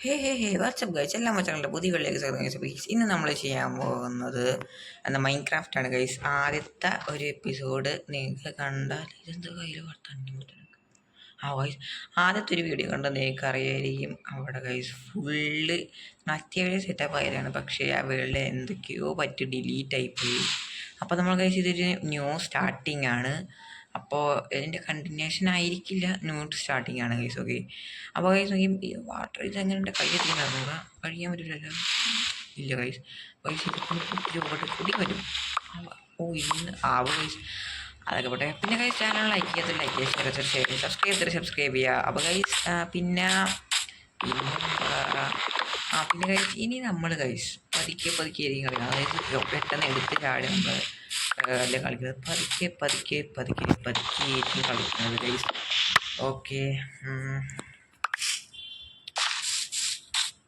WhatsApp guys എല്ലാ മച്ചങ്ങളുടെ പുതിയ കളിലേക്ക് സ്വാഗതം ഗൈസ്. ഇന്ന് നമ്മൾ ചെയ്യാൻ പോകുന്നത് മൈൻക്രാഫ്റ്റ് ആണ് ഗൈസ്. ആദ്യത്തെ ഒരു എപ്പിസോഡ് നിങ്ങൾക്ക് കണ്ടാൽ ഇതെന്താ കയ്യിൽ ഗൈസ്, ആദ്യത്തെ ഒരു വീഡിയോ കണ്ടാൽ നിങ്ങൾക്ക് അറിയായിരിക്കും. അവിടെ ഗൈസ് ഫുള്ള് അത്യാവശ്യം സെറ്റപ്പ് ആയതാണ്, പക്ഷേ ആ വേൾഡ് എന്തൊക്കെയോ പറ്റി ഡിലീറ്റ് ആയിപ്പോയി. അപ്പോൾ നമ്മൾ ഗൈസ് ഇതൊരു ന്യൂ സ്റ്റാർട്ടിങ് ആണ്. അപ്പോൾ ഇതിൻ്റെ കണ്ടിന്യൂഷൻ ആയിരിക്കില്ല, ന്യൂ സ്റ്റാർട്ടിങ് ആണ് ഗൈസ്. ഓക്കെ, അപ്പോൾ ഗൈസ് ഈ വാട്ടർ ഇത് എങ്ങനെ കയ്യെത്തിക്കുന്നുണ്ട് കഴിയാൻ പറ്റില്ലല്ലോ. ഇല്ല ഗൈസ്, ഗൈസ് പൊടി വരും. ഓ ഇന്ന് ഗൈസ് അതൊക്കെ പോട്ടെ. പിന്നെ ഗൈസ് ചാനൽ ലൈക്ക് ചെയ്യാത്ത ലൈക്ക് ചെയ്യുക, ഷെയർ ചെയ്യുക, സബ്സ്ക്രൈബ് ചെയ്യുക. അപ്പോൾ ഗൈസ് പിന്നെ ഗൈസ് ഇനി നമ്മൾ ഗൈസ് പതുക്കെ ആയിരിക്കും കളിക്കുന്നത്. അതായത് പെട്ടെന്ന് എടുത്ത് ചാടി നമ്മൾ അല്ല കളിക്കുന്നത്, പതുക്കെ ആയിരിക്കും കളിക്കുന്നത് ഗൈസ്. ഓക്കെ,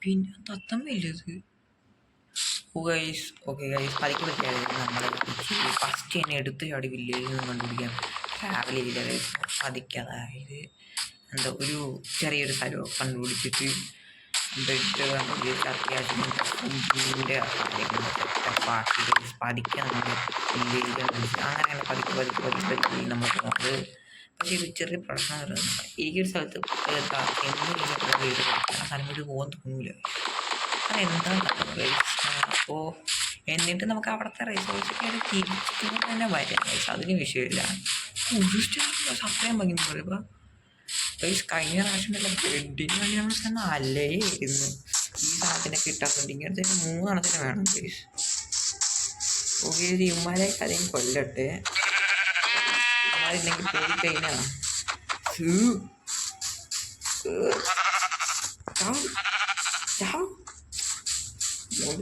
പിന്നെ തത്തമ്മയില്ലത്. ഓക്കെ ഗൈസ് പതുക്കെ നമ്മളെ ഫസ്റ്റ് തന്നെ എടുത്ത് ചാടി വില്ലേജിൽ നിന്ന് കണ്ടുപിടിക്കാൻ ട്രാവൽ ചെയ്തില്ല ഗൈസ്. പതുക്കെ, അതായത് എന്താ ഒരു ചെറിയൊരു സ്ഥലം കണ്ടുപിടിച്ചിട്ട് ബെഡ് കണ്ടുപിടിച്ച് അത്യാവശ്യം ഫുഡിൻ്റെ സെറ്റപ്പാക്കി പതുക്കെ നമ്മൾ വില്ലേജ് കണ്ടുപിടിച്ച് അങ്ങനെയാണ് പതുക്കെ നമ്മൾ പോകുന്നത്. പക്ഷേ ഇത് ചെറിയ പ്രശ്നം വരുന്നത് ഈ ഒരു സ്ഥലത്ത് സ്ഥലം ഒരു പോകാൻ തോന്നൂല. അതെന്താണ് അപ്പോൾ എന്നിട്ട് നമുക്ക് അവിടുത്തെ റിസോഴ്സൊക്കെ തിരിച്ചിട്ട് തന്നെ വരാം ഗൈസ്, അതിന് വിഷയമില്ല. ഒരു സ്റ്റാർ അത്രയും ഭംഗി പറയുമ്പോൾ ഗൈസ് കഴിഞ്ഞ പ്രാവശ്യം ബെഡിന് വേണ്ടി നമ്മൾ ചെന്ന അലയായിരുന്നു. ഈ സാധനത്തിനെ കിട്ടാത്തതുകൊണ്ട് ഇങ്ങനത്തെ 3 എണ്ണത്തിന് വേണം ഗൈസ്. ഓക്കെ, ഇത് ഇമാരെ കഥയും കൊല്ലട്ടെ. ഇമാരില്ലെങ്കിൽ പോയി കഴിഞ്ഞാൽ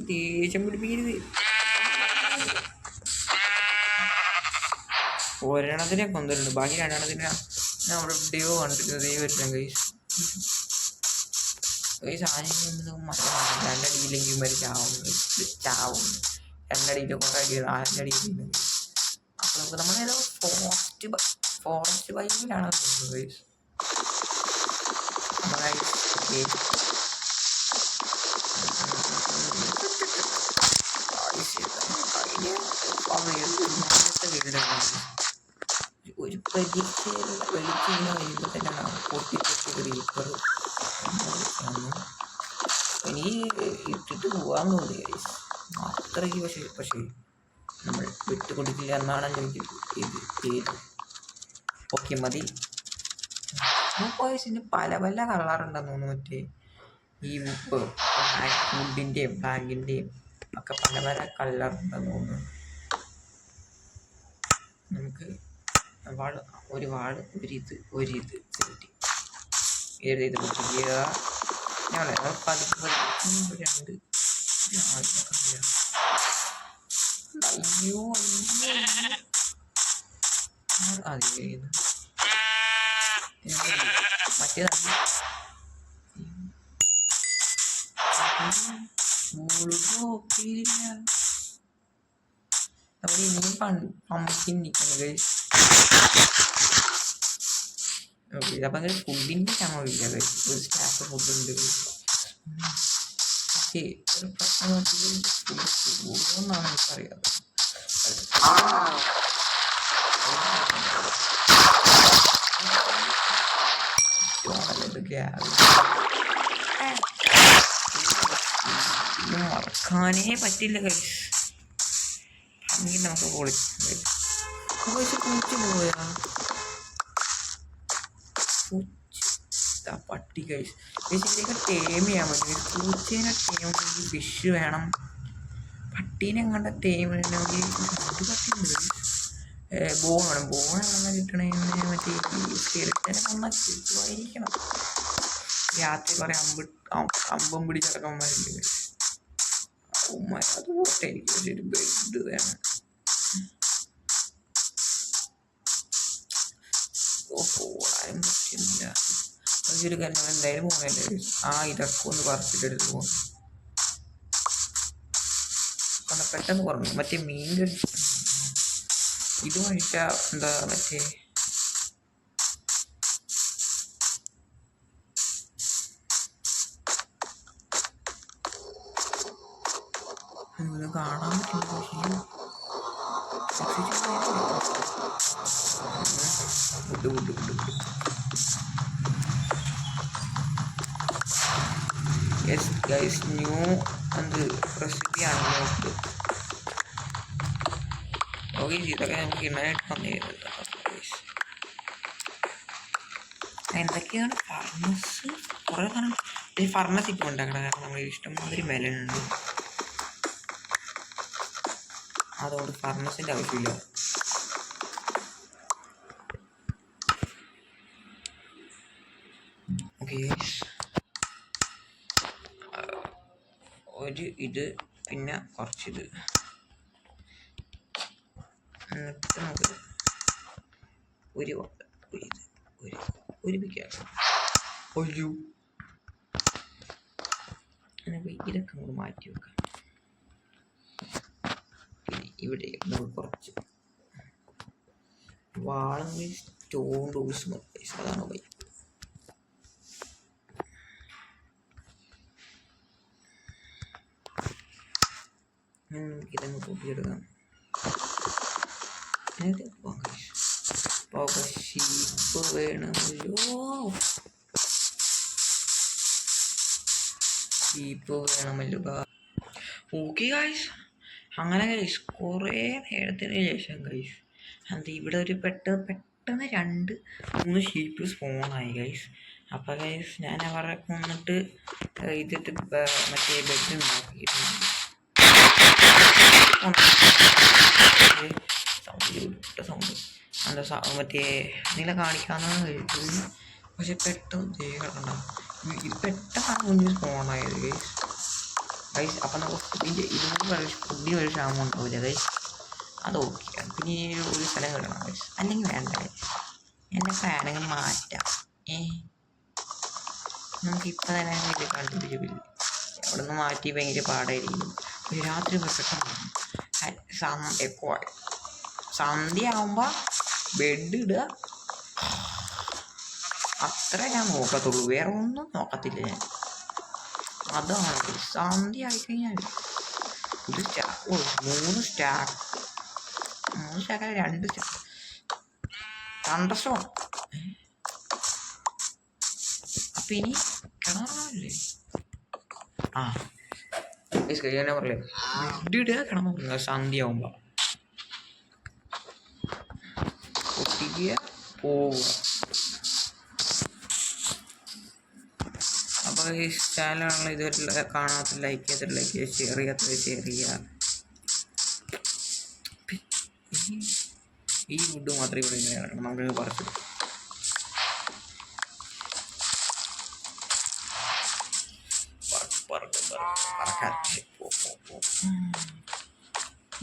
ദേഷ്യം പിടിപ്പിക്കരുത്. ഒരെണ്ണത്തിനെ കൊന്നിട്ടുണ്ട്, ബാക്കി 2 എണ്ണത്തിനെ നമ്മൾ എവിടെയോ കണ്ടിരുന്നത് വരണം ഗൈസ്. ആദ്യം രണ്ടടിയില്ലെങ്കിൽ വരെ ചാവും 2 അടിയിൽ കുറേ അടി 4 അടിയിലുണ്ട്. അപ്പോൾ നമുക്ക് നമ്മളേതോ ഫോറസ്റ്റ് ബൈക്കിലാണ് തോന്നുന്നത് ഗൈസ്. ഒരു പ്രതീക്ഷയിലുള്ള വെളിച്ചിങ്ങനെ കഴിയുമ്പോൾ തന്നെയാണ് പൊട്ടിപ്പൊട്ടി റീപ്പർ ഇനി ഇട്ടിട്ട് പോകാൻ തോന്നി ഗൈസ് അത്രയ്ക്ക്. പക്ഷേ നമ്മൾ വിട്ടുകൊടുക്കില്ല എന്നാണ് എനിക്ക് ഇത് പേര്. ഓക്കെ മതി. ഇതിന് പല കളറുണ്ടെന്ന് തോന്നുന്നു. മറ്റേ ഈ വുഡിൻ്റെയും ബ്ലാക്കിൻ്റെയും ഒക്കെ പല കളറുണ്ടെന്ന് തോന്നുന്നു. നമുക്ക് ഒരു വാള് ഒരിത് സെറ്റ് എഴുതി പൊട്ടിക്കുക. നമ്മൾ പതുക്കെ 2 അയ്യോ അതെ മറ്റേതാണ് നമ്മൾ ഇനിയും പമ്പിൻ നിൽക്കുന്നത് ഗൈസ്. ഓക്കെ, അപ്പം അങ്ങനെ ഫുഡിൻ്റെ ക്ഷമമില്ല ഗൈസ്. ഒരു സ്റ്റാഫ് ഫുഡുണ്ട്. ഓക്കെ, ഒരു പ്രശ്നം കൂടുമെന്നാണ് എനിക്കറിയാതെ. മറക്കാനേ പറ്റില്ല ഗൈസ്. എങ്കിൽ നമുക്ക് പൂച്ച പോയാ പട്ടി ഗൈസ്. ഇതിനൊക്കെ ടേം ചെയ്യാൻ പറ്റും. പൂച്ചേനെ ടേം ചെയ്യണമെങ്കിൽ ഫിഷ് വേണം. പട്ടീനെ കണ്ട ടേം ചെയ്യണമെങ്കിൽ പട്ടിയുണ്ട്. ബോൺ വേണം. ബോൺ എവിടെ കിട്ടണമെന്ന് മറ്റേ സ്കെലിറ്റനെ വന്നാൽ കിട്ടുമായിരിക്കണം. രാത്രി കുറേ അമ്പം പിടിച്ചിറക്കന്മാരുണ്ട്. അത് പോട്ടെ, എനിക്ക് ഒരു ബെഡ് വേണം. ഓടാനും പറ്റുന്നില്ല. ഒരു കാര്യം എന്തായാലും പോകുന്നില്ല. ഇതൊക്കെ ഒന്ന് പറിച്ചിട്ടെടുത്ത് പോകും. പെട്ടെന്ന് കുറഞ്ഞു. മറ്റേ മീൻ ഇത് കഴിച്ചാൽ എന്താ മറ്റേ അങ്ങനെ കാണാൻ പറ്റും. യെസ് ഗൈസ്, ന്യൂ എന്ത് റെസിപ്പിയാണ് നോക്ക്. ഓക്കെ, ഇതൊക്കെ നമുക്ക് ഇടാനായിട്ട് വന്നിരുന്നുണ്ട്. എന്തൊക്കെയാണ് ഫർണസ്, കുറേ സാധനം ഈ ഫർണസ് ഇപ്പോൾ ഉണ്ടാക്കണം. കാരണം നമ്മൾ ഇഷ്ടംമാതിരി മെലനുണ്ട്, അതുകൊണ്ട് ഫർണസിൻ്റെ ആവശ്യമില്ല. ഓക്കെ, ഒരു ഇത് പിന്നെ കുറച്ചിത് എന്നിട്ട് നമുക്ക് ഒരു ഇത് ഒരുമിക്കാം. ഒരു ഇതൊക്കെ നമുക്ക് മാറ്റി വെക്കാം. പിന്നെ ഇവിടെ നമുക്ക് കുറച്ച് വാളങ്ങൾ സ്റ്റോൺ ടൂൾസ് മതി. അതാണ് പോയി ഇതങ്ങ് കൂട്ടിയെടുക്കാം. ഷീപ്പ് വേണമല്ലോ, ഷീപ്പ് വേണമല്ലോ. ഓക്കെ ഗൈസ്, അങ്ങനെ ഗൈസ് കുറേ നേരത്തിന് ശേഷം ഗൈസ് അത് ഇവിടെ ഒരു പെട്ടെന്ന് 2-3 ഷീപ്പ് സ്പോണായി ഗൈസ്. അപ്പോൾ ഗൈസ് ഞാൻ അവരെ കൊന്നിട്ട് ഇതിട്ട് മറ്റേ ബെഡ് ഉണ്ടാക്കിയിട്ടുണ്ട്. സൗണ്ട് എന്താ മറ്റേ നില കാണിക്കാന്നാണ് കഴിച്ചത്. പക്ഷെ പെട്ടെന്ന് ദേഹം ഇത് പെട്ടെന്നാണ് മുന്നിൽ സ്പോണായത് ഗൈസ്. ഗൈസ് അപ്പം നമുക്ക് ഫുഡിന് ഒരു ക്ഷാമം ഉണ്ടാവില്ല ഗൈസ്. അത് ഓക്കെയാണ്. പിന്നെ ഒരു സ്ഥലം കിടണം ഗൈസ്, അല്ലെങ്കിൽ വേണ്ട ഗൈസ്. എൻ്റെ സാധനങ്ങൾ മാറ്റാം. നമുക്കിപ്പോൾ തന്നെ ഇത് കണ്ടിരിക്കില്ല, അവിടെ നിന്ന് മാറ്റി ഭയങ്കര പാടായിരിക്കും. ഒരു രാത്രി പെട്ടെന്ന് സന്ധ്യ ആകുമ്പോൾ ബെഡ് ഇടുക, അത്ര ഞാൻ നോക്കത്തുള്ളൂ, വേറെ ഒന്നും നോക്കത്തില്ല ഞാൻ. അതാണ് സന്ധ്യ ആയിക്കഴിഞ്ഞാൽ ഒരു 3 സ്റ്റാക്ക് 2 സ്റ്റാക്ക് തണ്ടർസ്റ്റോൺ. അപ്പം ഇനി കിണറല്ലേ? ആ ഞാൻ പറയേ ബെഡ് ഇടുക, കിണർ സന്ധ്യ ആകുമ്പോൾ പൊട്ടിക്കുക, പോവുക. അപ്പോൾ ഈ ചാനലാണല്ലോ ഇതുവരെ കാണാത്ത ലൈക്ക് ചെയ്തിട്ട് ലൈക്ക് ചെയ്യുക, ഷെയർ ചെയ്യാത്തത് ഷെയർ ചെയ്യുക. ഈ ഫുഡ് മാത്രമേ ഇവിടെ ഇങ്ങനെ കിടക്കണം, നമുക്ക് പറിച്ചു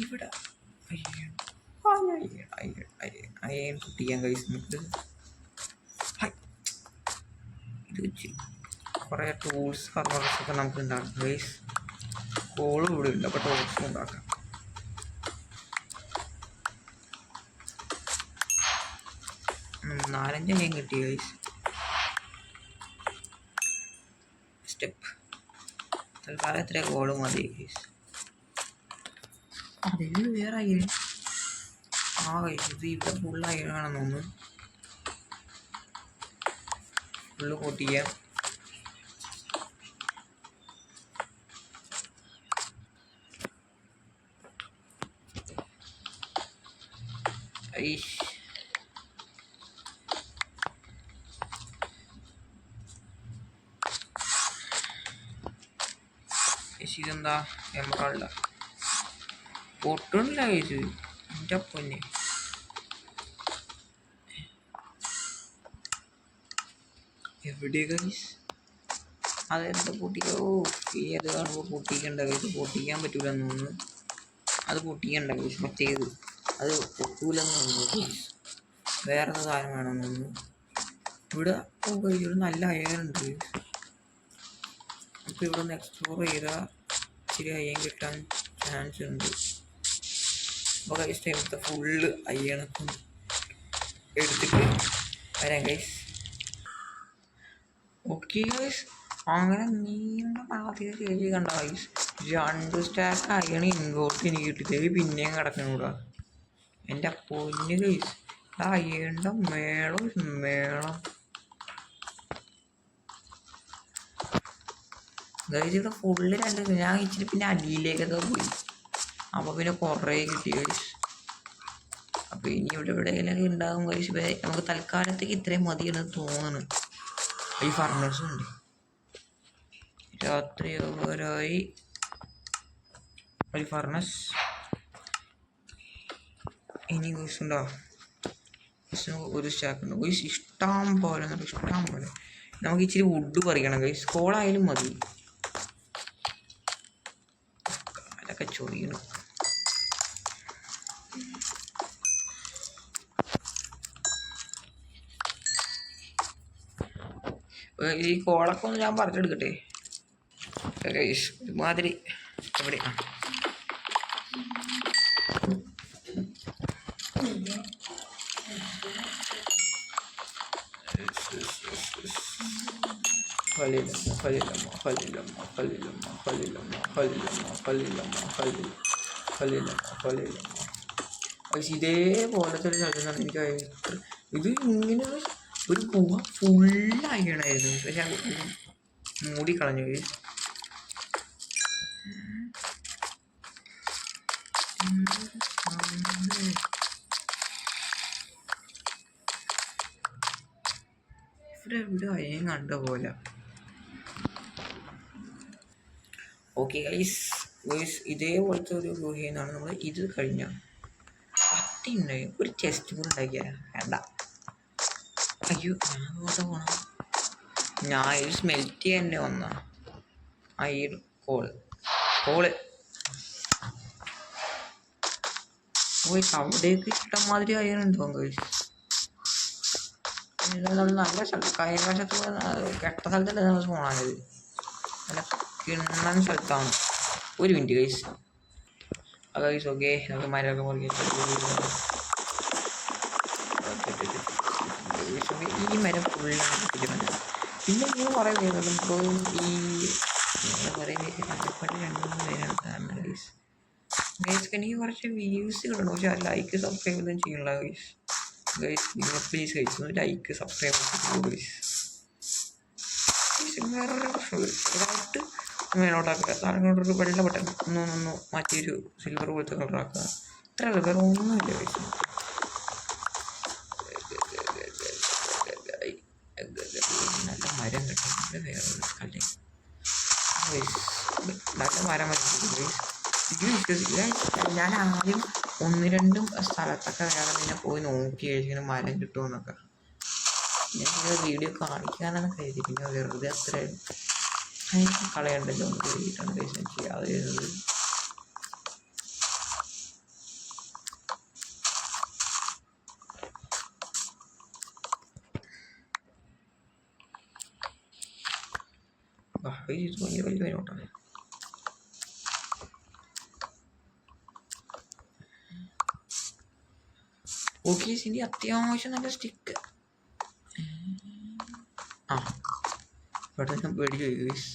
ഇവിടെ അയ്യൻ കുട്ടിക്കാൻ കഴിച്ച് ഇത് വെച്ച് കുറേ ടൂൾസ് ഫർമേഴ്സൊക്കെ നമുക്ക് ഉണ്ടാക്കാം ഗൈസ്. കോളും ഇവിടെ ഉണ്ട്, അപ്പോൾ ടൂൾസും ഉണ്ടാക്കാം. നാലഞ്ച് അയ്യം കിട്ടി ഗൈസ്. സ്റ്റെപ്പ് തൽക്കാലം എത്ര കോള് മതി ഗൈസ്. അതിൽ വേറെ അയ്യൻ ഗൈസ്, ഇത് ഇവിടെ ഫുള്ള് അയ്യനാണെന്ന് തോന്നുന്നു. ഫുള്ള് പൊട്ടിക്കാം. ഇതെന്താ എമറാൾഡാ? പൊട്ടണില്ല കഴിച്ചു എൻ്റെ പൊന്നെ. എവിടെ ഗൈസ്? അതെന്താ പൊട്ടിക്കോ? അത് കാണുമ്പോൾ പൊട്ടിക്കണ്ട ഗൈസ്, പൊട്ടിക്കാൻ പറ്റൂലെന്ന് തോന്നുന്നു. അത് പൊട്ടിക്കണ്ട ഗൈസ്, മറ്റേത് അത് പൊട്ടൂലെന്ന് തോന്നുന്നു ഗൈസ്. വേറെ സാധനം വേണമെന്ന് തോന്നുന്നു. ഇവിടെ ഗൈസ് ഇവിടെ നല്ല അയനുണ്ട്. അപ്പോൾ ഇവിടെ ഒന്ന് എക്സ്പ്ലോർ ചെയ്താൽ ഇച്ചിരി അയ്യൻ കിട്ടാൻ ചാൻസ് ഉണ്ട്. അപ്പോൾ ഗൈസ് ഇവിടുത്തെ ഫുള്ള് അയ്യണൊക്കെ എടുത്തിട്ട് വരാം ഗൈസ്. ഓക്കെ ഗൈസ്, അങ്ങനെ നീണ്ട പാത്തിയ ചേച്ചി കണ്ട ഗൈസ് 2 സ്റ്റാക്ക് അയണ് ഇങ്ങോട്ട് എനിക്ക് കിട്ടിയത് പിന്നെയും കിടക്കണൂടാ എൻ്റെ പൊന്ന് ഗൈസ് അയ്യണ്ട മേളം മേളം ഗൈസ് ഇവിടെ ഫുള്ള് 2 ഞാൻ ഇച്ചിരി പിന്നെ അടിയിലേക്കൊക്കെ പോയി അപ്പോൾ പിന്നെ കുറേ കിട്ടി ഗൈസ്. അപ്പോൾ ഇനി ഇവിടെ എവിടെയെങ്കിലൊക്കെ ഉണ്ടാകും ഗൈസ്. നമുക്ക് തൽക്കാലത്തേക്ക് ഇത്രയും മതിയെന്ന് തോന്നുന്നു. ഈ ഫർണസും ഉണ്ട്. രാത്രിയായി ഒരു ഫർണസ് ഇനി ഗൈസ് ഉണ്ടോ ഒരു സ്റ്റാക്ക് ഉണ്ട് ഗൈസ്. ഇഷ്ടം പോലെ നമുക്ക് ഇച്ചിരി വുഡ് പറിക്കണം ഗൈസ്. കോളായാലും മതി. കാലൊക്കെ ചൊറിയണം. ഈ കോളൊക്കെ ഒന്ന് ഞാൻ പറിച്ചെടുക്കട്ടെ ഗൈസ്. ഒരുമാതിരി എവിടെ ഇതേപോലത്തെ ഒരു സ്ഥലത്താണ് എനിക്ക് ഇത് ഇങ്ങനെ ഒരു പൂവ ഫുള്ളായിണായിരുന്നു. പക്ഷെ മൂടിക്കളഞ്ഞു. ഇവിടെ എവിടെ അയ്യം കണ്ട പോലെ. ഓക്കെ ഗൈസ് ഇതേപോലത്തെ ഒരു ഗുഹയിൽ നിന്നാണ് നമ്മൾ ഇത് കഴിഞ്ഞ 10 ഉണ്ടായി. ഒരു ചെസ്റ്റ് കൂടെ ഉണ്ടാക്കിയാ വേണ്ട. അയ്യോ ഞാൻ അങ്ങോട്ട് പോകണം. ഞാൻ ഇത് സ്മെൽറ്റ് ചെയ്യാൻ തന്നെ വന്ന അയ്യ കോള് പോയി അവിടേക്ക് ഇഷ്ടംമാതിരി അയ്യനുണ്ടോ ഗൈസ്. നല്ല സ്ഥലത്ത് കൈവശത്ത് കെട്ട സ്ഥലത്തല്ലേ നമ്മൾ പോണത്. നല്ല കിണ്ണൻ സ്ഥലത്താണ്. ഒരു മിനിറ്റ് ഗൈസ്. ഗൈസ് ഓക്കെ നമുക്ക് മരമൊക്കെ മുറിക്കും. ഈ മരം ഫുള്ളാണ് കിട്ടുന്നത്. പിന്നെ ഇങ്ങനെ കുറേ പേര് ഇപ്പോൾ കുറേ പേര് കഷ്ടപ്പെട്ട് 2-3 പേരാണ് കാരണം ഗൈസ്. എനിക്ക് കുറച്ച് വ്യൂസ് കിട്ടണം. പക്ഷെ ആ ലൈക്ക് സബ്സ്ക്രൈബ് ഒന്നും ചെയ്യണില്ല ഗൈസ്. നിങ്ങൾ പ്ലീസ് ഗൈസ് ഒന്ന് ലൈക്ക് സബ്സ്ക്രൈബ് ചെയ്തു ഗൈസ്. വേറൊരു പ്രശ്നമായിട്ട് മേലോട്ടാക്കുക. താഴോട്ടൊരു വെള്ള ബട്ടൺ ഒന്ന് മാറ്റിയൊരു സിൽവർ പോലത്തെ കളറാക്കുക. ഇത്ര വേറെ ഒന്നുമില്ല ഗൈസ്. നല്ല മരം കിട്ടുന്നത് വേറൊരു കളി ഗൈസ്. നല്ല മരം വരച്ചിട്ടുണ്ട് ഗൈസ്. ഇത് വിശ്വസിക്കുക. ഞാൻ ആദ്യം 1-2 സ്ഥലത്തൊക്കെ വേറെ പിന്നെ പോയി നോക്കി കഴിച്ചിങ്ങനെ മരം കിട്ടുമെന്നൊക്കെ ഞാൻ വീഡിയോ കാണിക്കാനാണ് കരുതി. പിന്നെ വെറുതെ അത്ര അതിന് കളയണ്ടല്ലോ എന്ന് കരുതിയിട്ടാണ് ഗൈസ് ഞാൻ ചെയ്യാതെ ചെയ്യുന്നത്. ഭയങ്കര വലിയ പേരോട്ടാണ്. ഓക്കെ ഇനി അത്യാവശ്യം നല്ല സ്റ്റിക്ക് പെട്ടെന്ന് പേടിച്ചു പോയി ഗൈസ്.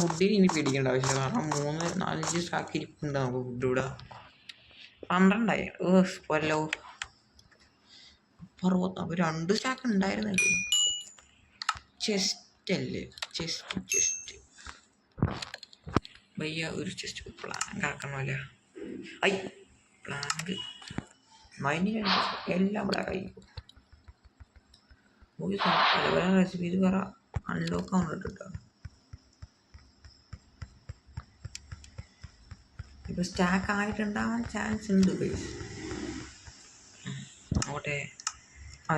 ഫുഡിന് ഇനി പേടിക്കേണ്ട ആവശ്യമില്ല. കാരണം 3-4 സ്റ്റാക്ക് ഇരിപ്പുണ്ട് നമുക്ക് ഫുഡ് ഇവിടെ. 12 പോരല്ലോ 60. അപ്പോൾ 2 സ്റ്റാക്ക് ഉണ്ടായിരുന്നല്ലേ. ചെസ്റ്റ് അല്ലേ ചെസ്റ്റ് ഭയ്യ ഒരു ചെസ്റ്റ് പ്ലാങ്ക് ആക്കണമല്ല. പ്ലാങ്ക് മൈനിങ് എല്ലാം ബ്ലാക്ക് ആയി. പല പല റെസിപ്പീസ് വേറെ അൺലോക്ക് ആവുന്നുണ്ട് കേട്ടോ. ഇപ്പോൾ സ്റ്റാക്ക് ആയിട്ടുണ്ടാവാൻ ചാൻസ് ഉണ്ട് ഗൈസ്. അവിടെ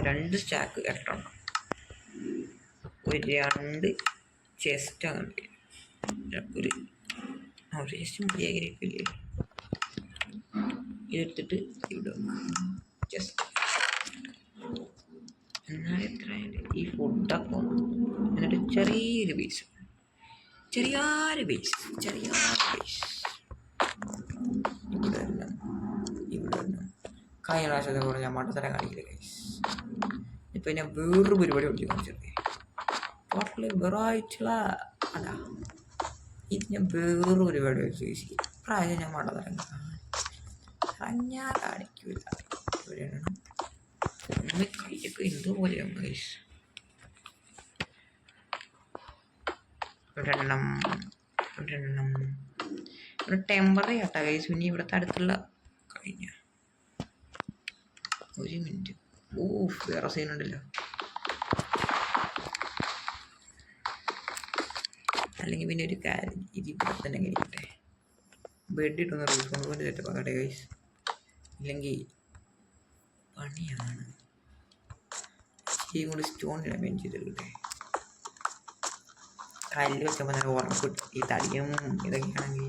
2 സ്റ്റാക്ക് ഇട്ടുണ്ട്. ഒരു 2 ചെസ്റ്റ് അങ്ങനെ ഒരു ചെസ്റ്റ് മതിയാകില്ലേ. ഇതെടുത്തിട്ട് ഇവിടെ ജസ്റ്റ് എന്നാൽ എത്ര ഈ ഫുഡൊക്കെ വന്നു. എന്നിട്ട് ചെറിയൊരു പീസ് ഇവിടെ കഴിഞ്ഞ പ്രാവശ്യത്തെ പോലെ ഞാൻ മണ്ടത്തരം കാണിക്കില്ല ഗൈസ്. ഇപ്പം ഞാൻ വേറൊരു പരിപാടി പഠിച്ചു കാണിച്ചത് ടോട്ടലി വെറൈറ്റിയുള്ള അതാ ഇത് ഞാൻ വേറൊരു പരിപാടി പഠിച്ചു ഇപ്രാവശ്യം ഞാൻ മടതരം ഞാൻ കാണിക്കൂല കൈയൊക്കെ എന്തുപോലെയാണ് ഗൈസ് ഒരെണ്ണം ഇവിടെ ടെമ്പററി ആട്ടാ ഗൈസ് പിന്നെ ഇവിടുത്തെ അടുത്തുള്ള കഴിഞ്ഞ ഒരു മിനിറ്റ് വേറെ സീനുണ്ടല്ലോ അല്ലെങ്കിൽ പിന്നെ ഒരു കാര്യം ഇത് ഇവിടെ തന്നെ കഴിക്കട്ടെ ബെഡിട്ടൊന്ന് റീഫോണ്ട് കൊണ്ട് തെറ്റപ്പാകട്ടെ ഗൈസ് ഇല്ലെങ്കിൽ പണിയാണ് ഈ കൂടി സ്റ്റോണിലാണ് മെയിൻ ചെയ്തിട്ടെ കല്ല് വെച്ചപ്പോൾ നല്ല ഉറപ്പിട്ട് ഈ തടിയും ഇതൊക്കെയാണെങ്കിൽ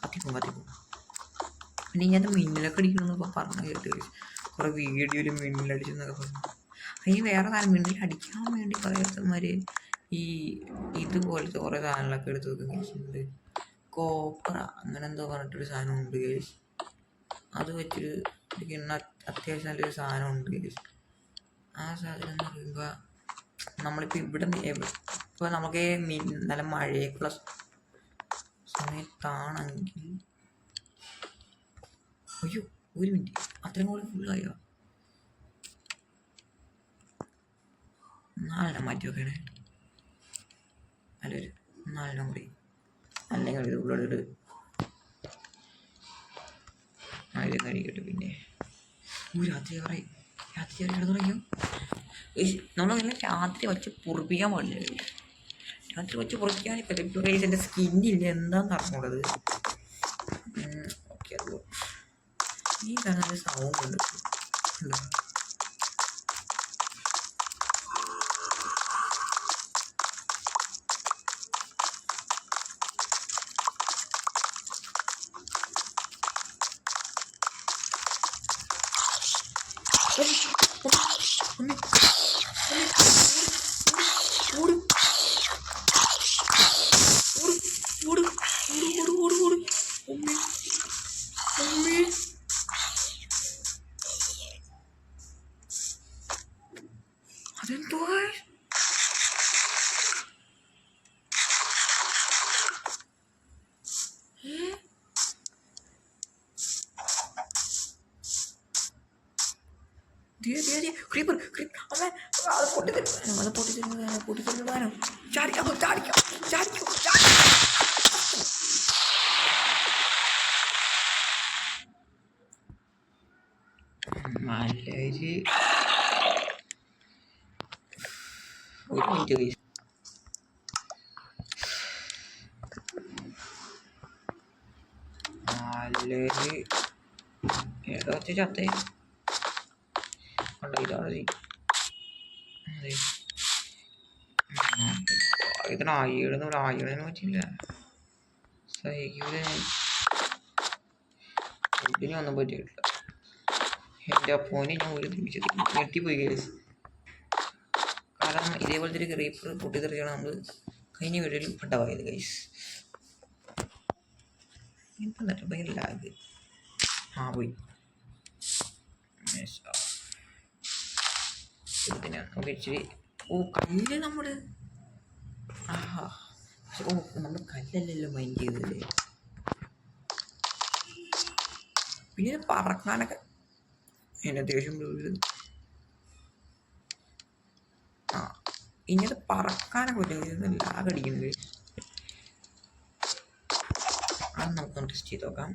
കത്തിക്കും പിന്നെ ഇങ്ങനത്തെ മിന്നലൊക്കെ അടിക്കണമെന്നൊക്കെ പറഞ്ഞു കേട്ട് കുറേ വീഡിയോയിൽ മിന്നലടിച്ചെന്നൊക്കെ പറഞ്ഞു അതിന് വേറെ സാധനം മിന്നൽ അടിക്കാൻ വേണ്ടി കുറേമാർ ഈ ഇതുപോലത്തെ കുറേ സാധനങ്ങളൊക്കെ എടുത്ത് വെക്കുന്നുണ്ട് കോപ്പറ അങ്ങനെ എന്തോ പറഞ്ഞിട്ടൊരു സാധനമുണ്ട് കേസ് അത് വെച്ചൊരു അത്യാവശ്യം നല്ലൊരു സാധനമുണ്ട് കേസ് ആ സാധനം എന്ന് പറയുമ്പോൾ നമ്മളിപ്പോൾ ഇവിടെ ഇപ്പോൾ നമുക്ക് നല്ല മഴയൊക്കെയുള്ള സമയത്താണെങ്കിൽ അയ്യോ ഒരു മിനിറ്റ് അത്രയും കൂടി ഫുള്ളായോ നാലെണ്ണം മാറ്റി വെക്കണേ നല്ലൊരു നാലെണ്ണം കൂടി അല്ലെങ്കിൽ ഇത് ഉള്ളോട് ആയിരം കഴിക്കട്ടെ പിന്നെ രാത്രി കിടന്നു തുടങ്ങിയോ നമ്മളങ്ങനെ രാത്രി വച്ച് പൊറിപ്പിക്കാൻ പാടില്ല രാത്രി വച്ച് പൊറിക്കാൻ ഇപ്പോൾ എൻ്റെ സ്കിന്നില്ല എന്താന്ന് അറിഞ്ഞൂടത് ഓക്കെ അത് ഈ കാണാൻ സൗണ്ട് ഉണ്ട് അതെന്തോ ക്രീപ്പർ അത് പൊട്ടിത്തരുന്നതാനോ ചാടിക്കോ നല്ലൊരു ഒരു മിനിറ്റ് നല്ലൊരു ഏതോ ചത്തേ കണ്ടോ ഇതാണ് ഇതിന് ആയിടുന്ന പറ്റില്ല സഹിക്കൂല ഇതിനൊന്നും പറ്റിയിട്ടില്ല എൻ്റെ അപ്പോനെ ഞാൻ ഒരു നിമിഷത്തിൽ ഞെട്ടിപ്പോയി കേസ് കാരണം ഇതേപോലത്തെ ഒരു ക്രീപ്പർ പൊട്ടിത്തെറിച്ചാണ് നമ്മൾ കഴിഞ്ഞ വീഡിയോയിൽ പെട്ടവായത് ഗൈസ് എന്നിട്ട് ഭയങ്കര ലാഗ് പോയി ഇതിനാ നമുക്ക് ഇച്ചിരി കല്ല് നമ്മൾ നമ്മൾ കല്ലല്ലല്ലോ മൈൻഡ് ചെയ്തല്ലേ പിന്നെ പറക്കാനൊക്കെ എൻ്റെ അത്യാവശ്യം ഇങ്ങനത്തെ പറക്കാനൊക്കെ പറ്റില്ല ലാഗ് അടിക്കുന്നത് അത് നമുക്കൊന്ന് ടെസ്റ്റ് ചെയ്ത് നോക്കാം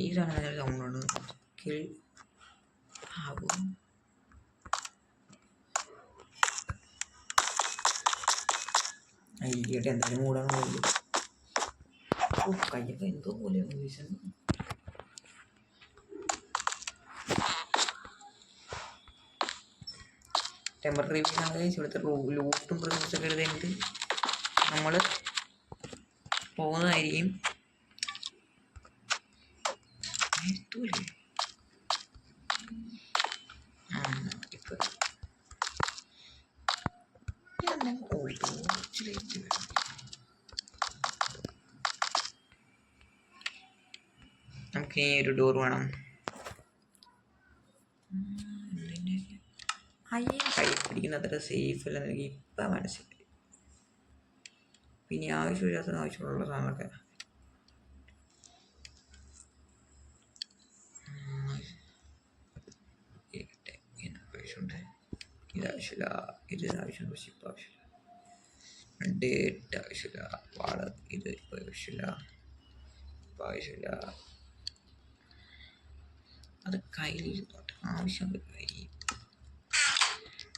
ഈ സാധനം സൗണ്ടാണ് ആവും അയ്യട്ടെ എന്തായാലും മൂടാൻ പോകുള്ളൂ കയ്യൊക്കെ എന്തോ പോലെയാണ് വീശുന്നത് ടെമ്പററി ഇവിടുത്തെ ലൂട്ടും പ്രിസൊക്കെ എടുത്തിട്ട് നമ്മൾ പോകുന്നതായിരിക്കും എത്തൂലേ ഇപ്പം നമുക്ക് ഈ ഒരു ഡോർ വേണം അയ്യം കൈ പിടിക്കുന്ന അത്ര സേഫ് അല്ലെന്ന് എനിക്ക് ഇപ്പം മനസ്സിലായി. പിന്നെ ആവശ്യമില്ലാത്ത ആവശ്യമുള്ള സാധനമൊക്കെ ആവശ്യമുണ്ട്. ഇതാവശ്യമില്ല, ഇത് ആവശ്യമുണ്ട്, പക്ഷെ ഇപ്പം ആവശ്യമില്ല. ഡേറ്റ് ആവശ്യമില്ല, വാള് ഇത് ഇപ്പം ആവശ്യമില്ല, ഇപ്പം ആവശ്യമില്ല. അത് കയ്യിലിരുന്നോട്ടെ, ആവശ്യമുണ്ട്.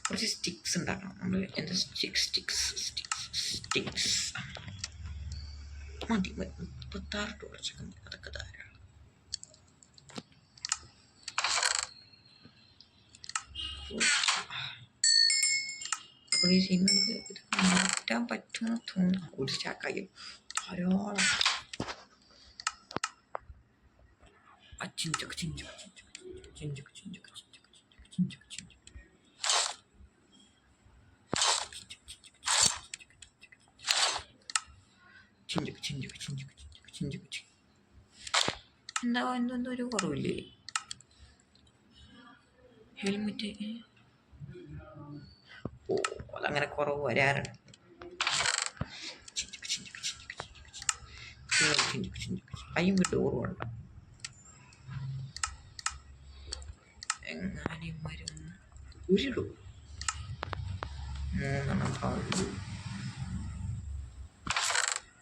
കുറച്ച് സ്റ്റിക്സ് ഉണ്ടാക്കണം നമ്മൾ. എന്താ സ്റ്റിക്സ് മതി. 36 ടോർച്ചൊക്കെ മതി, അതൊക്കെ ധാരാളം. അപ്പോൾ ഈ സീൻ നമുക്ക് ഇത് മാറ്റാൻ പറ്റുമെന്ന് തോന്നുന്നു. ഒരു സ്റ്റാക്കായി ധാരാളം. ചിഞ്ചൊക്കെ ചിഞ്ചൊക്കെ ചിഞ്ചൊക്കെ ചിഞ്ചൊക്കെ ചിഞ്ചൊക്കെ ചിഞ്ചൊക്കെ ചിഞ്ചൊക്കെ ചിഞ്ചൊക്കെ എന്താ എന്തോ ഒരു കുറവില്ലേ? ഹെൽമെറ്റ് ഓ അതങ്ങനെ കുറവ് വരാറുണ്ട്. കയ്യും വിട്ട് ഓർമ്മ എങ്ങാനും വരും. ഉരുളു 3 പാവു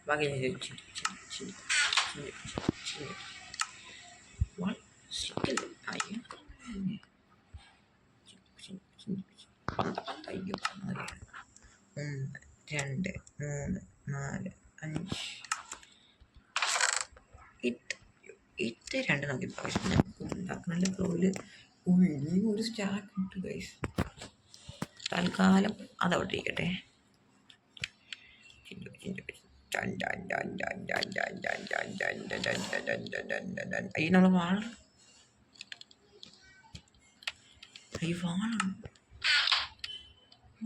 ബാക്കി അയ്യോ 1 2 3 4 5 ഇത് 2 നമുക്ക് ആവശ്യം ഉണ്ടാക്കണ ഫ്ലോയില് ഉള്ളി ഒരു സ്റ്റാക്ക് ഇട്ട് ഗൈസ്. തൽക്കാലം അതവിടെ ഇരിക്കട്ടെ. ഈ നമ്മൾ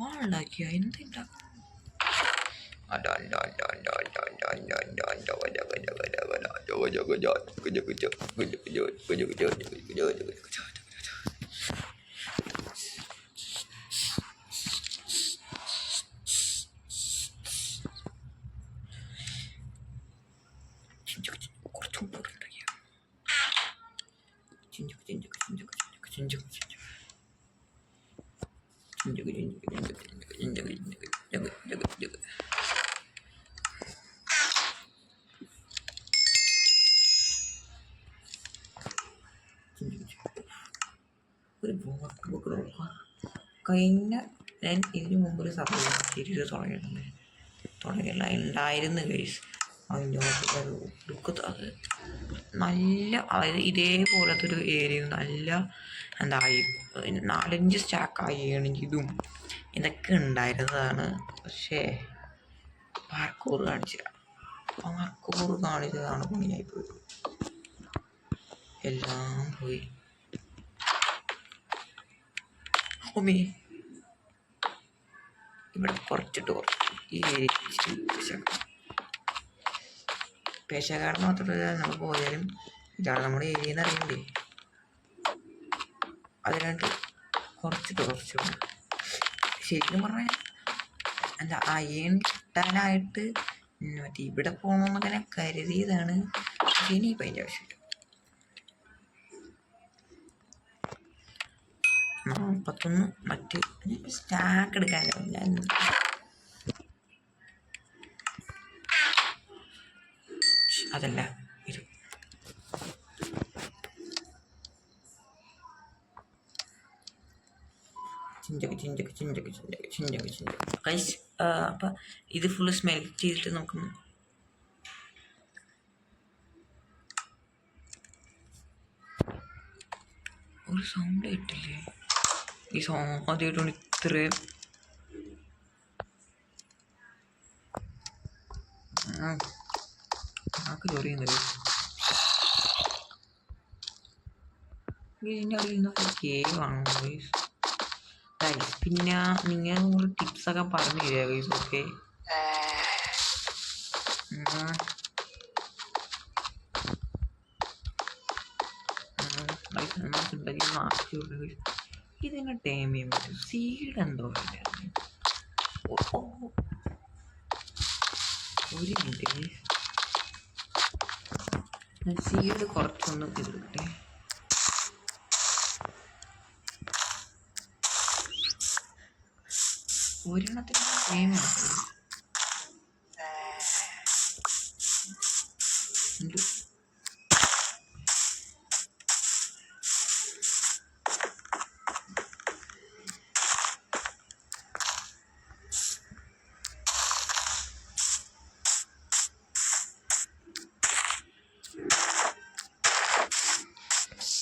വാളുണ്ടാക്കിയ എന്തുണ്ടാക്കും? ഒരു ബുക്ക് കഴിഞ്ഞ ഞാൻ ഇതിനു മുമ്പ് ഒരു സീരീസ് തുടങ്ങിയില്ല ഉണ്ടായിരുന്നു ഗൈസ്. അതിൻ്റെ ബുക്ക് അത് നല്ല, അതായത് ഇതേപോലത്തെ ഒരു ഏരിയ നല്ല എന്തായി 4-5 സ്റ്റാക്കായി ആണെങ്കിൽ ഇതും ഇതൊക്കെ ഉണ്ടായിരുന്നതാണ്. പക്ഷേ പാർക്കൂർ കാണിച്ചതാണ് പണിയായിപ്പോയി. എല്ലാം പോയി. ഇവിടെ കുറച്ചിട്ട് ഈ ഏരിയ പേശക്കാരൻ മാത്രമല്ല നമ്മൾ പോയാലും ഇതാണ് നമ്മുടെ ഏരിയ എന്ന് അറിയണ്ടേ. അതിനായിട്ട് കുറച്ച് ശരിക്കും പറഞ്ഞാൽ എന്താ അയൺ കിട്ടാനായിട്ട് മറ്റേ ഇവിടെ പോകണമെന്ന് തന്നെ കരുതിയതാണ്. പക്ഷെ ഇനിയിപ്പോൾ അതിൻ്റെ ആവശ്യമില്ല. 41 മറ്റ് സ്റ്റാക്ക് എടുക്കാനോ ഞാൻ അതല്ല ഇത് ഗൈസ്. അപ്പം ഇത് ഫുള്ള് സ്മെൽറ്റ് ചെയ്തിട്ട് നമുക്ക് ഒരു സൗണ്ട് കിട്ടില്ലേ? ഈ സോങ് ആദ്യമായിട്ടാണ് ഇത്രയും ആക്ക് ജോലി ചെയ്യുന്നത്. ഇതിൻ്റെ അവിടെ ഇരുന്ന കേവാണോ ഗൈസ്? പിന്നെ നിങ്ങൾ കുറേ ടിപ്സൊക്കെ പറഞ്ഞു തരിക ഗൈസ്. ഓക്കെ ഇതിനെ ടൈം ചെയ്യാൻ പറ്റും. സീഡ് എന്തോ ഒരു മിനിറ്റ്, സീഡ് കുറച്ചൊന്ന് കിട്ടട്ടെ. ഒരെണ്ണത്തിന് ടൈം ആക്കും.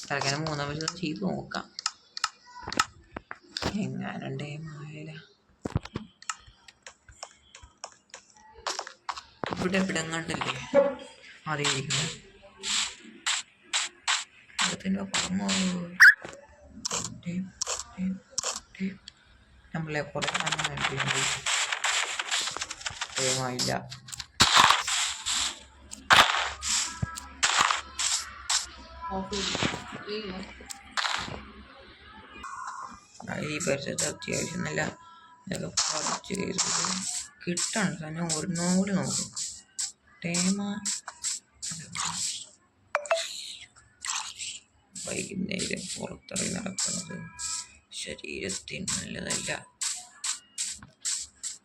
തൽക്കാലം മൂന്നാം വർഷം ചെയ്ത് നോക്കാം എങ്ങാനും ടൈമായാല. ഇവിടെ എവിടെ കണ്ടല്ലേ അതേ ഇരിക്കുന്നത്. അതിൻ്റെ പറഞ്ഞു നമ്മളെ കുറേ ടൈമായില്ല. ഈ പരിസരത്ത് അത്യാവശ്യം നല്ല ഇതൊക്കെ പറിച്ച് കിട്ടണം. തന്നെ ഒരെണ്ണോട് നോക്കും ടൈമ. വൈകുന്നേരം പുറത്തിറങ്ങി നടക്കുന്നത് ശരീരത്തിന് നല്ലതല്ല.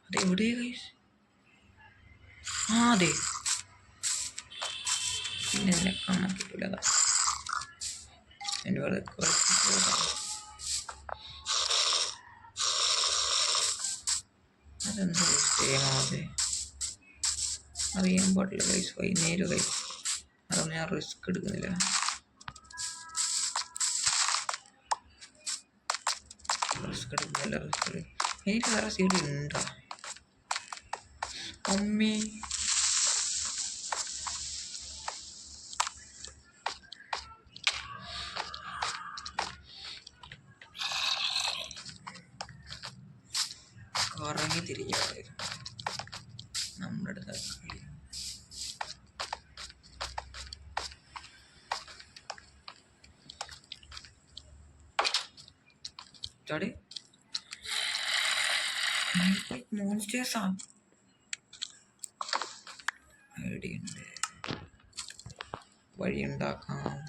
അതെവിടെയാ ഗൈസ്? അതെ, പിന്നെ ഇതിനെ കാണാൻ കിട്ടില്ല. എൻ്റെ അതെന്താ ടൈമാവാതെ അറിയാൻ പാടില്ല ഗൈസ്. വൈകുന്നേരം ഗൈസ്, അതൊന്നും ഞാൻ റിസ്ക് എടുക്കുന്നില്ല. എനിക്ക് വേറെ സീഡ് ഉണ്ടോ അമ്മേ? കറങ്ങി തിരിഞ്ഞായിരുന്നു നമ്മുടെ അടുത്ത്. മോൺസ്റ്റേഴ്സാ ഐഡിയുണ്ട്, വഴിയുണ്ടാക്കാം.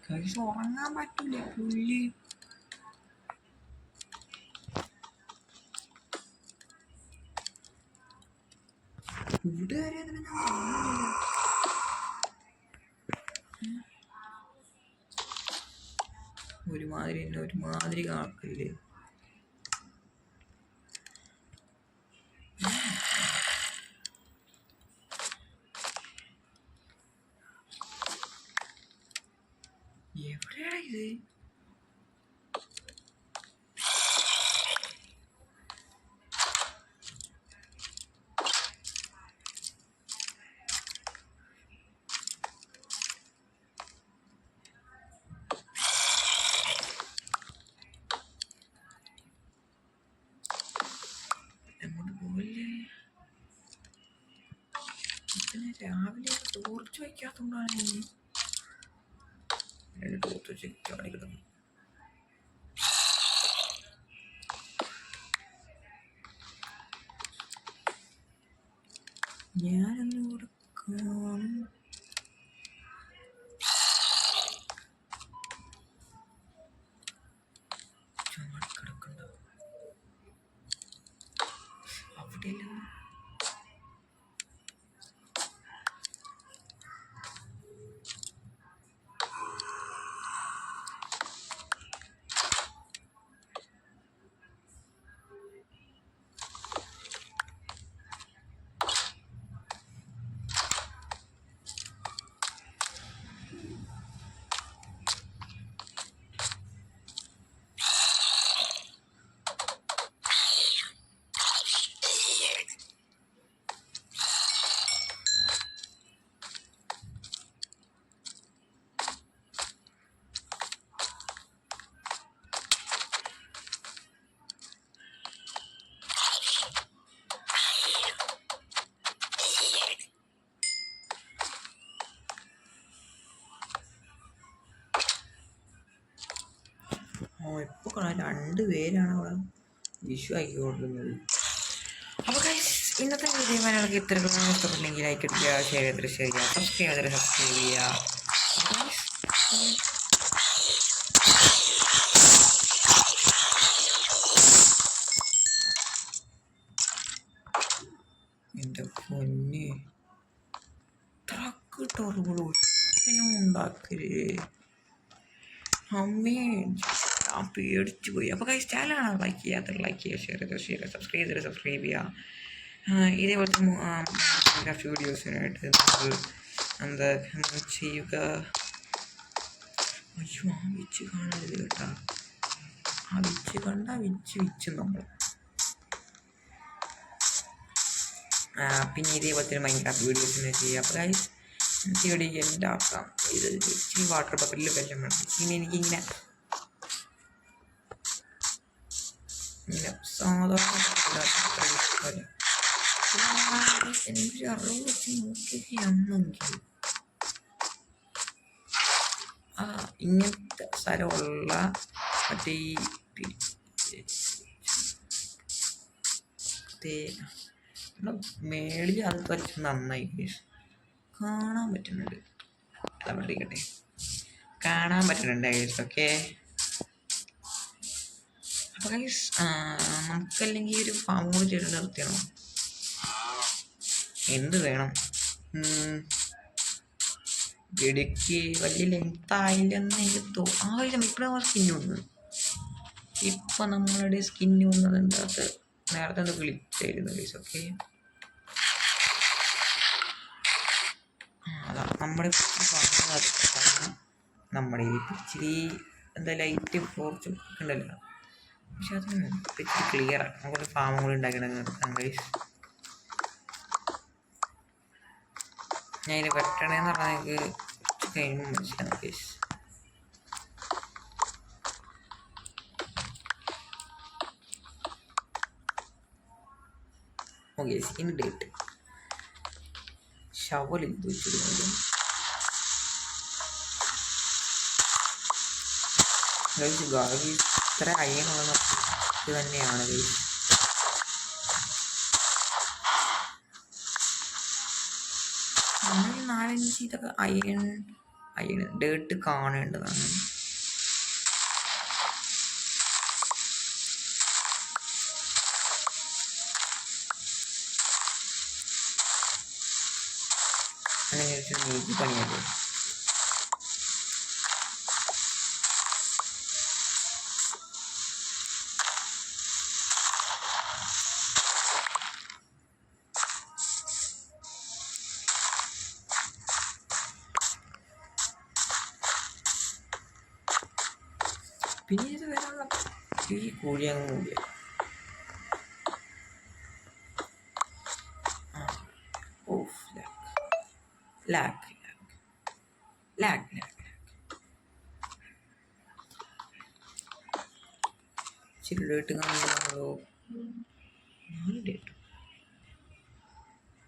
കഴിച്ച് ഉറങ്ങാൻ പറ്റൂല പുല്ല്. ഇവിടെ ഒരുമാതിരി കാക്കില്ലേ. എവിടെയാ ഇത്? രാവിലെ ടോർച്ച് വയ്ക്കാത്തോണ്ടാണ് ടോർച്ച് വെച്ച് കാണിക്കുന്നത്. ഞാനൊന്നുകൂടെ കാണും. കിടക്കണ്ട അവിടെ നോക്കണം, 2 പേരാണ് അവിടെ വിഷു ആക്കിക്കൊണ്ടിരുന്നത്. അപ്പോൾ ഇന്നത്തെ വീഡിയോ നിങ്ങൾക്ക് ഇത്രയും ഇഷ്ടപ്പെട്ടെങ്കിൽ ലൈക്ക് അടിക്കുക, ഷെയർ ചെയ്തിട്ട് സബ്സ്ക്രൈബ് ചെയ്യുക. എൻ്റെ പൊന്നെ ട്രക്ക് ടോർബിനും ഉണ്ടാക്കരുത് അമ്മേ, ഞാൻ പേടിച്ചു പോയി. അപ്പോൾ ചാനലാണ് ലൈക്ക് ചെയ്യാത്ത ലൈക്ക് ചെയ്യുക, ഷെയർ ചെയ്യുക, സബ്സ്ക്രൈബ് ചെയ്യുക. ഇതേപോലത്തെ ക്രാഫ്റ്റ് വീഡിയോസിനായിട്ട് നിങ്ങൾ എന്താ ചെയ്യുക. അയ്യോ, ആ വിച്ച് കാണരുത് കേട്ടോ, ആ വിച്ച് കണ്ട വിച്ച് നമ്മൾ. പിന്നെ ഇതേപോലത്തെ മൈൻക്രാഫ്റ്റ് വീഡിയോസിനെ ചെയ്യുക. അപ്പോൾ ഇവിടെ എൻ്റെ ആക്കാം ഇത് ഇച്ചിരി വാട്ടർ ബക്കറ്റിൽ വെള്ളം വേണം. ഇനി എനിക്കിങ്ങനെ സാധാരണ എനിക്ക് 63 ഇങ്ങനത്തെ സ്ഥലമുള്ള മറ്റേ മേളിൽ അത് കുറച്ച് നന്നായി കാണാൻ പറ്റുന്നുണ്ട്. അല്ല പഠിക്കട്ടെ, കാണാൻ പറ്റുന്നുണ്ട് ഗൈസ്. ഓക്കെ, അപ്പോൾ ഗൈസ് നമുക്കല്ലെങ്കിൽ ഒരു ഫാം കൂടി ചെയ്ത് നിർത്തിയണം. എന്ത് വേണം, ഇടയ്ക്ക് വലിയ ലെങ്ത് ആയില്ലെന്ന് എനിക്ക് ആയിരം. ഇപ്പോഴാണ് സ്കിന്ന് വന്നത്, ഇപ്പം നമ്മളുടെ സ്കിന്ന് വന്നതിൻ്റെ അകത്ത് നേരത്തെ ഒന്ന് വിളിച്ചായിരുന്നു ഗൈസ്. ഓക്കെ, അതാ നമ്മുടെ നമ്മുടെ ഇച്ചിരി എന്താ ലൈറ്റ് ഫോർച്ച് ഉണ്ടല്ലോ, പക്ഷെ അത് ഇച്ചിരി ക്ലിയറാണ്. നമുക്കൊരു ഫാമും കൂടി ഉണ്ടാക്കണം നിർത്താം ഗൈസ്. ഞാൻ ഇത് വെട്ടണേന്ന് പറഞ്ഞാൽ എനിക്ക് കഴിയുമ്പോൾ മനസ്സിലാവും ഗൈസ്. ഓക്കെ, ഇനി ഡേറ്റ് ഷവൽ ഇത് വെച്ചിരുന്നത് ഗൈസ്. ഇത്ര അയ്യനുള്ള ഇത് തന്നെയാണ് ഗൈസ്. നമ്മൾ 4-5 ഇതൊക്കെ അയ്യൺ ഡേട്ട് കാണേണ്ടതാണ്. അല്ലെങ്കിൽ നീക്കി പണിയല്ലേ. പിന്നെ ഇത് വരാനുള്ള ഈ കോഴിയങ്ങ് കൂടിയ ലാക്ക് ഇച്ചിരി ഡേട്ട് കാണുമ്പോഴോ 4 ഡേറ്റ്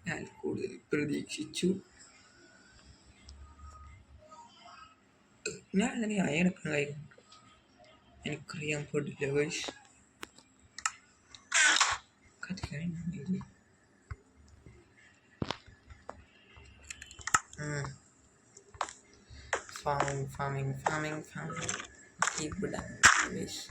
ഞാൻ കൂടുതൽ പ്രതീക്ഷിച്ചു. ഞാൻ അങ്ങനെ അയണക്കാൻ കഴിയും എനിക്കറിയാൻ പാടില്ല ഗൈസ്. കഥ കഴിഞ്ഞില്ലേ? farming ഇവിടെ ഗൈസ്.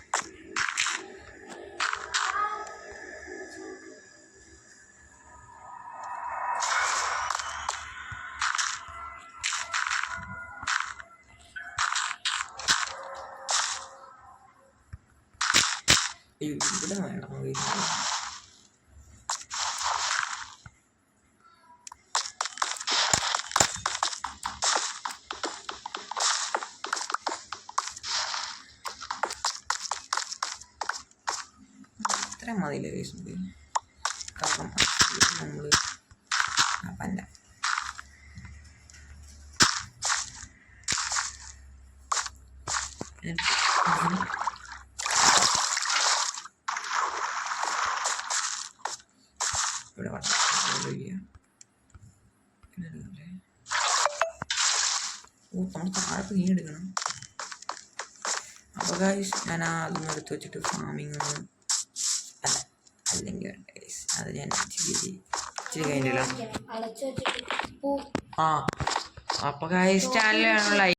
ഇവിടെ വേണം ഇത്ര മതിയില്ല കേസുണ്ട്. കാരണം നമ്മൾ പല്ല ഇവിടെ നമ്മൾ താഴത്ത് നീ എടുക്കണം. അപ്പോൾ ഗൈസ് ഞാൻ അതൊന്നും എടുത്ത് വെച്ചിട്ട് ഫാമിങ് ഒന്ന് അല്ലെങ്കിൽ ഗൈസ് അത് ഞാൻ ഇച്ചിരി കഴിഞ്ഞില്ല. അപ്പോൾ ഗൈസ് ചാനൽ